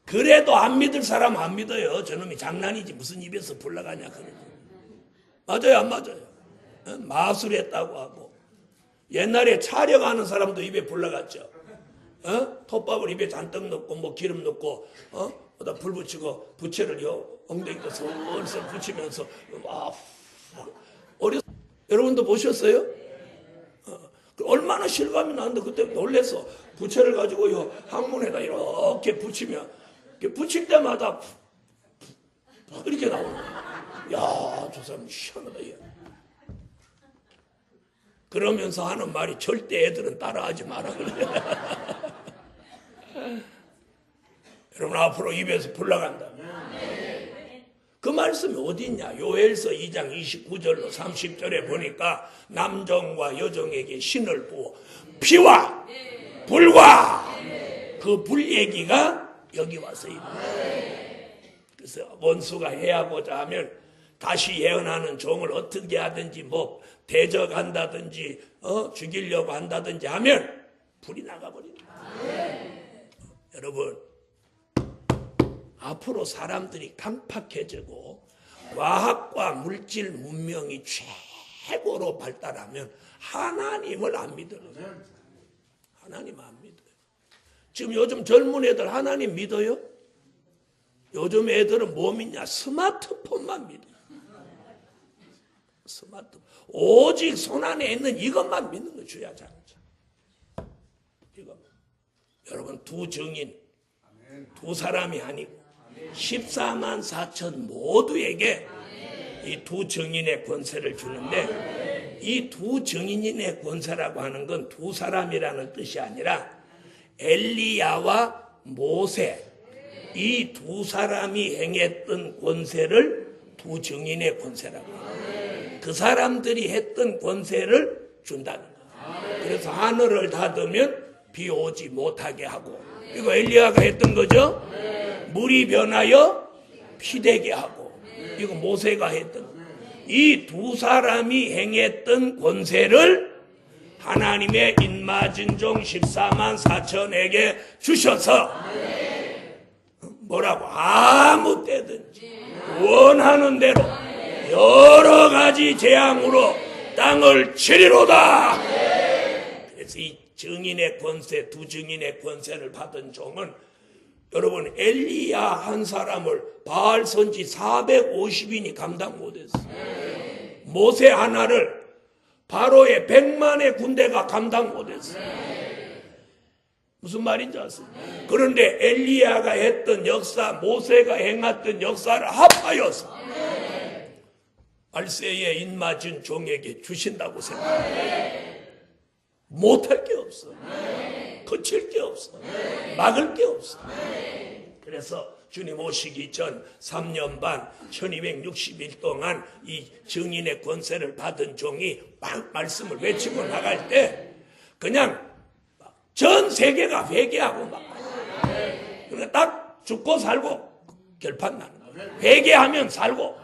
그래도 안 믿을 사람 안 믿어요. 저놈이 장난이지 무슨 입에서 불 나가냐 그러지. 맞아요, 안 맞아요? 마술했다고 하고 옛날에 촬영하는 사람도 입에 불 나갔죠. 톱밥을 입에 잔뜩 넣고 뭐 기름 넣고 불 붙이고 부채를 엉덩이에 슬슬 붙이면서 여러분도 보셨어요? 얼마나 실감이 나는데 그때 놀래서 부채를 가지고 항문에다 이렇게 붙이면 붙일 때마다 이렇게 나오는 거예요. 야, 저 사람 시원하다. 얘. 그러면서 하는 말이 절대 애들은 따라하지 마라 그래. 여러분 앞으로 입에서 불 나간다. 그 말씀이 어디 있냐? 요엘서 2장 29절로 30절에 보니까 남종과 여종에게 신을 부어 피와 불과 그 불 얘기가 여기 와서 있는. 그래서 원수가 해하고자 하면 다시 예언하는 종을 어떻게 하든지 뭐 대적한다든지 죽이려고 한다든지 하면 불이 나가버린다. 여러분 앞으로 사람들이 강팍해지고 과학과 물질 문명이 최고로 발달하면 하나님을 안 믿어요. 하나님 안 믿어요. 지금 요즘 젊은 애들 하나님 믿어요? 요즘 애들은 뭐 믿냐? 스마트폰만 믿어요. 스마트폰. 오직 손안에 있는 이것만 믿는 거 주야 장자. 이거. 여러분 두 증인, 두 사람이 아니고 14만 4천 모두에게 이 두 증인의 권세를 주는데, 이 두 증인의 권세라고 하는 건 두 사람이라는 뜻이 아니라 엘리야와 모세, 이 두 사람이 행했던 권세를 두 증인의 권세라고 해요. 그 사람들이 했던 권세를 준다는 거예요. 그래서 하늘을 닫으면 비 오지 못하게 하고, 이거 엘리야가 했던 거죠. 물이 변하여 피 되게 하고, 이거 모세가 했던 거예요. 이 두 사람이 행했던 권세를 하나님의 인마진종 14만 4천에게 주셔서 뭐라고? 아무 때든지 원하는 대로 여러 가지 재앙으로 땅을 치리로다. 그래서 이 증인의 권세, 두 증인의 권세를 받은 종은, 여러분, 엘리야 한 사람을 바알 선지 450인이 감당 못했어요. 모세 하나를 바로의 100만의 군대가 감당 못했어요. 무슨 말인지 아세요? 그런데 엘리야가 했던 역사, 모세가 행했던 역사를 합하여서 알세에 인맞은 종에게 주신다고 생각해요. 못할 게 없어. 거칠 게 없어. 막을 게 없어. 그래서 주님 오시기 전 3년 반 1260일 동안 이 증인의 권세를 받은 종이 막 말씀을 외치고 나갈 때 그냥 전 세계가 회개하고 막 그러니까 딱 죽고 살고 결판 나는 거야. 회개하면 살고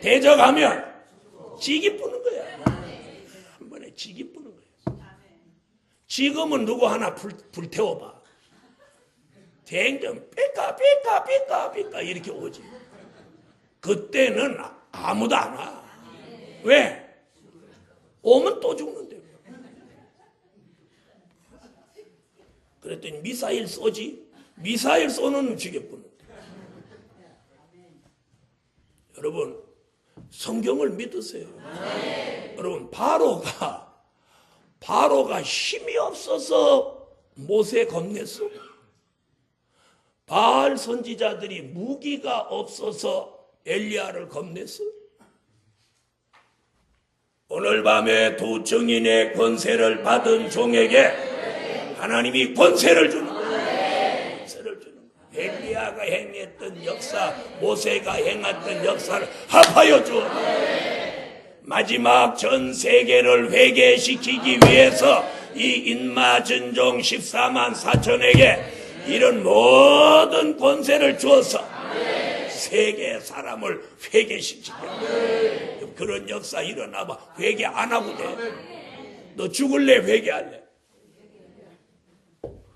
대적하면 지기 뿌는 거야. 한 번에 지기 뿌는 거야. 지금은 누구 하나 불태워봐. 대행전 삐까 이렇게 오지. 그때는 아무도 안 와. 왜? 오면 또 죽는데. 그랬더니 미사일 쏘지. 미사일 쏘는 죽여보는데. 여러분, 성경을 믿으세요. 여러분, 바로가 힘이 없어서 모세 겁냈어. 바알 선지자들이 무기가 없어서 엘리야를 겁냈어. 오늘 밤에 두 증인의 권세를 받은 종에게 하나님이 권세를 주는 거예요. 권세를 주는 거예요. 엘리야가 행했던 역사, 모세가 행했던 역사를 합하여 주어. 마지막 전 세계를 회개시키기 위해서 이 인마진종 14만 4천에게 이런 모든 권세를 주어서 세계 사람을 회개시키게. 그런 역사 일어나봐. 회개 안 하고 돼. 너 죽을래? 회개할래?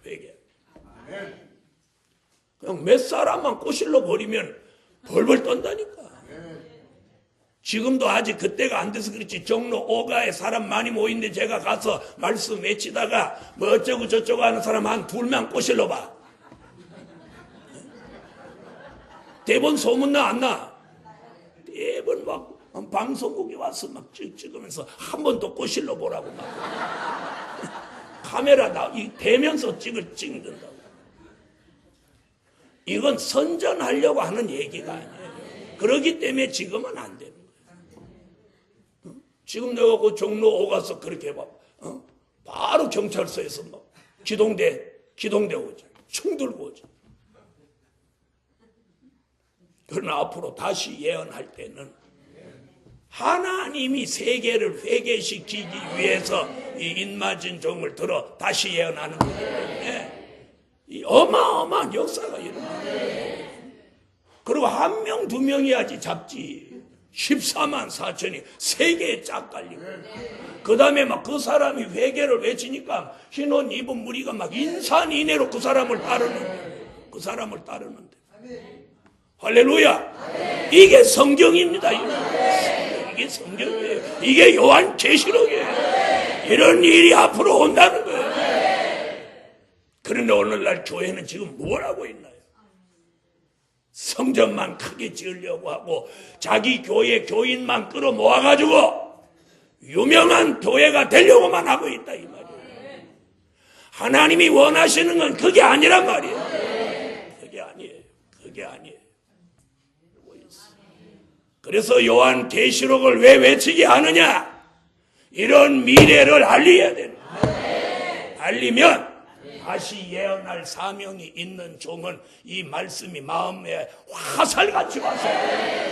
회개. 그냥 몇 사람만 꼬실러 버리면 벌벌 떤다니까. 지금도 아직 그때가 안 돼서 그렇지. 종로 5가에 사람 많이 모이는데 제가 가서 말씀 외치다가 뭐 어쩌고 저쩌고 하는 사람 한 둘만 꼬실러 봐. 대본 소문나 안 나? 대본 막 방송국에 와서 막 찍으면서 한 번 더 꼬실러 보라고 막 카메라 대면서 찍는다고. 이건 선전하려고 하는 얘기가 아니에요. 그렇기 때문에 지금은 안 되는 거예요. 지금 내가 그 종로 5 가서 그렇게 봐. 바로 경찰서에서 막 기동대 오지. 총 들고 오지. 그러나 앞으로 다시 예언할 때는 하나님이 세계를 회개시키기 위해서 이 인마진 종을 들어 다시 예언하는 거기 때문에 이 어마어마한 역사가 일어나요. 그리고 한 명, 두 명이야지 잡지. 14만 4천이 세계에 쫙 깔리고. 그 다음에 막 그 사람이 회개를 외치니까 흰옷 입은 무리가 막 인산인해로 그 사람을 따르는데. 할렐루야. 이게 성경입니다. 이게 성경이에요. 이게 요한 계시록이에요. 이런 일이 앞으로 온다는 거예요. 그런데 오늘날 교회는 지금 뭘 하고 있나요? 성전만 크게 지으려고 하고 자기 교회 교인만 끌어모아가지고 유명한 교회가 되려고만 하고 있다 이 말이에요. 하나님이 원하시는 건 그게 아니란 말이에요. 그게 아니에요. 그래서 요한 계시록을 왜 외치게 하느냐? 이런 미래를 알려야 되는 거예요. 알리면 다시 예언할 사명이 있는 종은 이 말씀이 마음에 화살같이 와서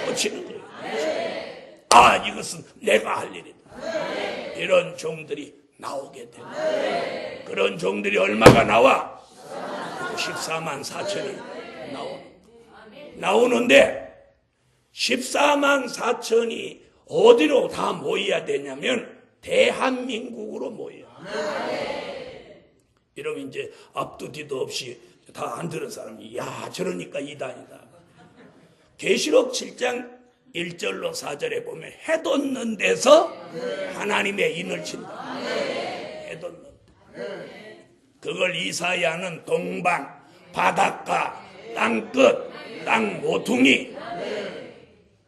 꽂히는 거예요. 아, 이것은 내가 할 일이다. 이런 종들이 나오게 됩니다. 그런 종들이 얼마가 나와? 14만 4천이 나오는데 14만 4천이 어디로 다 모여야 되냐면 대한민국으로 모여요. 이러면 이제 앞도 뒤도 없이 다 안 들은 사람이 야, 저러니까 이단이다. 계시록 7장 1절로 4절에 보면 해돋는 데서 하나님의 인을 친다. 해돋는 데. 그걸 이사야는 동방, 바닷가, 땅끝, 땅 모퉁이,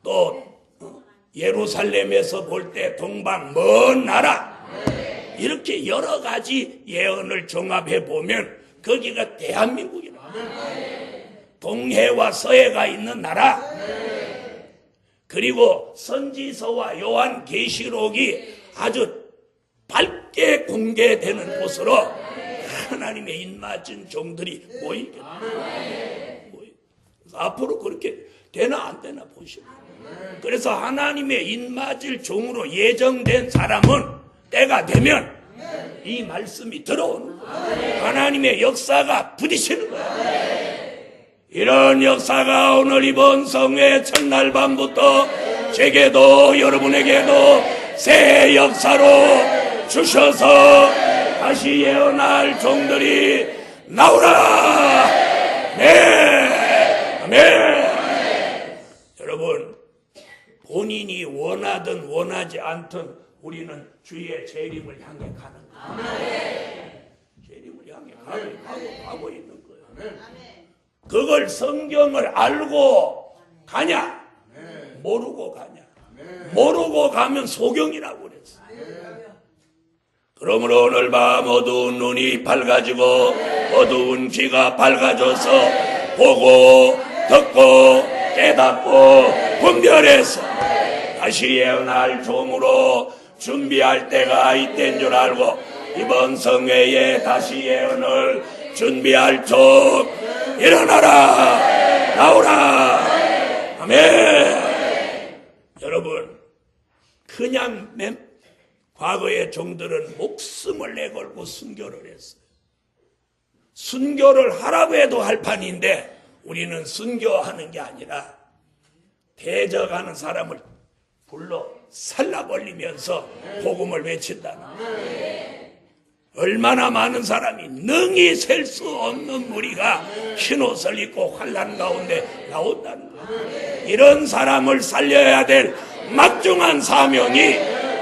또 예루살렘에서 볼 때 동방 먼 나라, 이렇게 여러 가지 예언을 종합해 보면 거기가 대한민국이라. 동해와 서해가 있는 나라. 그리고 선지서와 요한 계시록이 아주 밝게 공개되는 곳으로 하나님의 입맞은 종들이 모이게. 앞으로 그렇게 되나 안 되나 보시면. 그래서 하나님의 입맞을 종으로 예정된 사람은 때가 되면 이 말씀이 들어오는 거예요. 하나님의 역사가 부딪히는 거예요. 이런 역사가 오늘 이번 성회 첫날 밤부터 제게도 여러분에게도 새 역사로 주셔서 다시 예언할 종들이 나오라. 네, 아멘. 여러분, 본인이 원하든 원하지 않든 우리는 주의 재림을 향해 가는 거예요. 재림을 향해 가고 있는 거예요. 그걸 성경을 알고 가냐? 모르고 가냐? 모르고 가면 소경이라고 그랬어. 그러므로 오늘 밤 어두운 눈이 밝아지고 어두운 귀가 밝아져서 보고 듣고 깨닫고 분별해서 다시 예언할 종으로 준비할 때가 이때인 줄 알고 이번 성회에 다시 예언을 준비할 종 일어나라, 나오라. 아멘. 여러분, 그냥 과거의 종들은 목숨을 내걸고 순교를 했어요. 순교를 하라고 해도 할 판인데 우리는 순교하는 게 아니라 대적하는 사람을 불러 살라벌리면서 복음을 외친다는 거예요. 얼마나 많은 사람이 능히 셀 수 없는 무리가 흰옷을 입고 환난 가운데 나온다는 거예요. 이런 사람을 살려야 될 막중한 사명이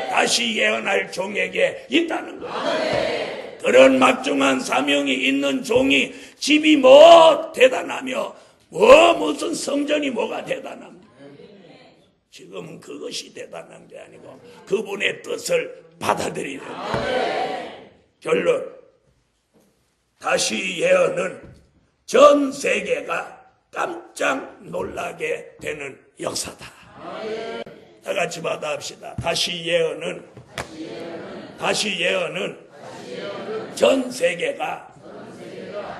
다시 예언할 종에게 있다는 거예요. 그런 막중한 사명이 있는 종이 집이 뭐 대단하며 무슨 성전이 뭐가 대단합니까? 지금은 그것이 대단한 게 아니고 그분의 뜻을 받아들이는 거예요. 결론, 다시 예언은 전 세계가 깜짝 놀라게 되는 역사다. 다 같이 받아합시다. 다시 예언은 전 세계가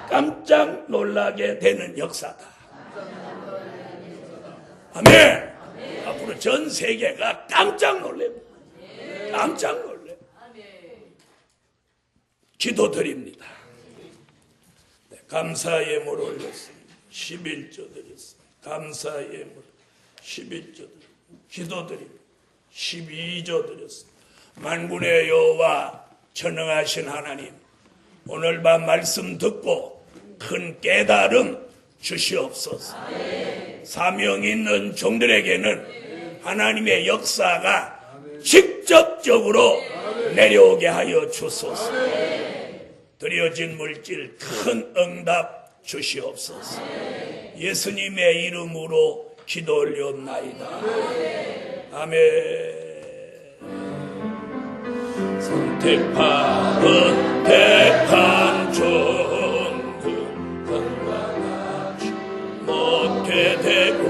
깜짝 놀라게 되는 역사다. 아멘. 앞으로 전 세계가 깜짝 놀랍니다. 깜짝 놀랍니다. 기도드립니다. 네, 감사 예물 올렸습니다. 11조 드렸습니다. 감사 예물 11조 드립니다. 기도드립니다. 12조 드렸습니다. 만군의 여호와 전능하신 하나님, 오늘 밤 말씀 듣고 큰 깨달음 주시옵소서. 사명 있는 종들에게는 하나님의 역사가 직접적으로 내려오게 하여 주소서. 드려진 물질 큰 응답 주시옵소서. 예수님의 이름으로 기도 올려옵나이다. 아멘. 선택받은 택한 종들 건강하지 못해 되고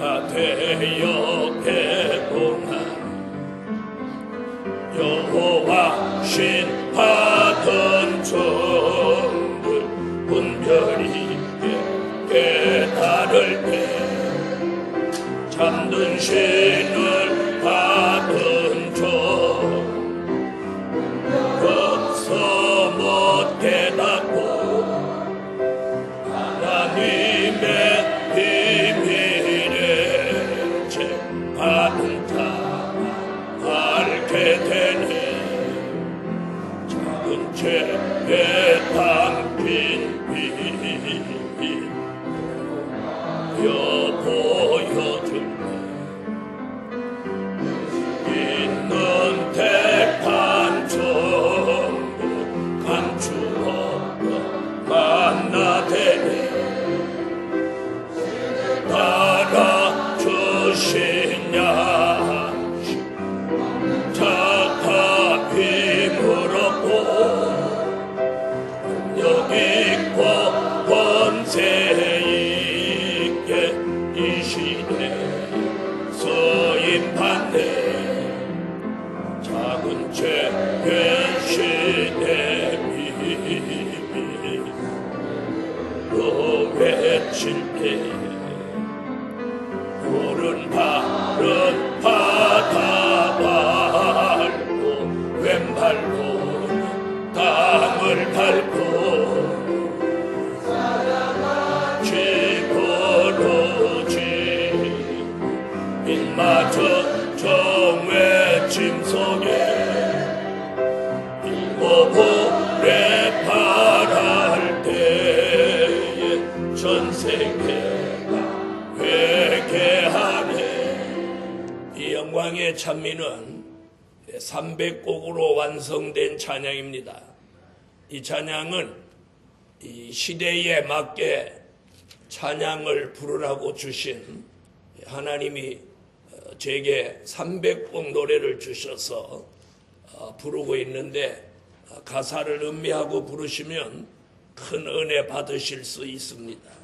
다 되어 개봉한 여호와 신 받은 종들 분별히 깨달을 때 잠든 신을 받은 종 거기서 못 깨닫고 하나님의 비밀에 죄 받은 자 알게 되네. 작은 죄에 담긴 비밀 보여줄게. 있는 택한 종들 감추어 만나되네. 따라주신 양식 착한 힘을 얻고 능력 있고 권세 있게 이 시대에 쓰임받네. 작은 죄 변신의 비밀로 외칠 때 오른발은 바다 밟고 왼발로 땅을 밟고 집어로지 일마저 정외침 속에 일곱오래 바랄 때에 전 세계가 회개하네. 이 영광의 찬미는 300곡으로 완성된 찬양입니다. 이 찬양은 이 시대에 맞게 찬양을 부르라고 주신 하나님이 제게 300곡 노래를 주셔서 부르고 있는데 가사를 음미하고 부르시면 큰 은혜 받으실 수 있습니다.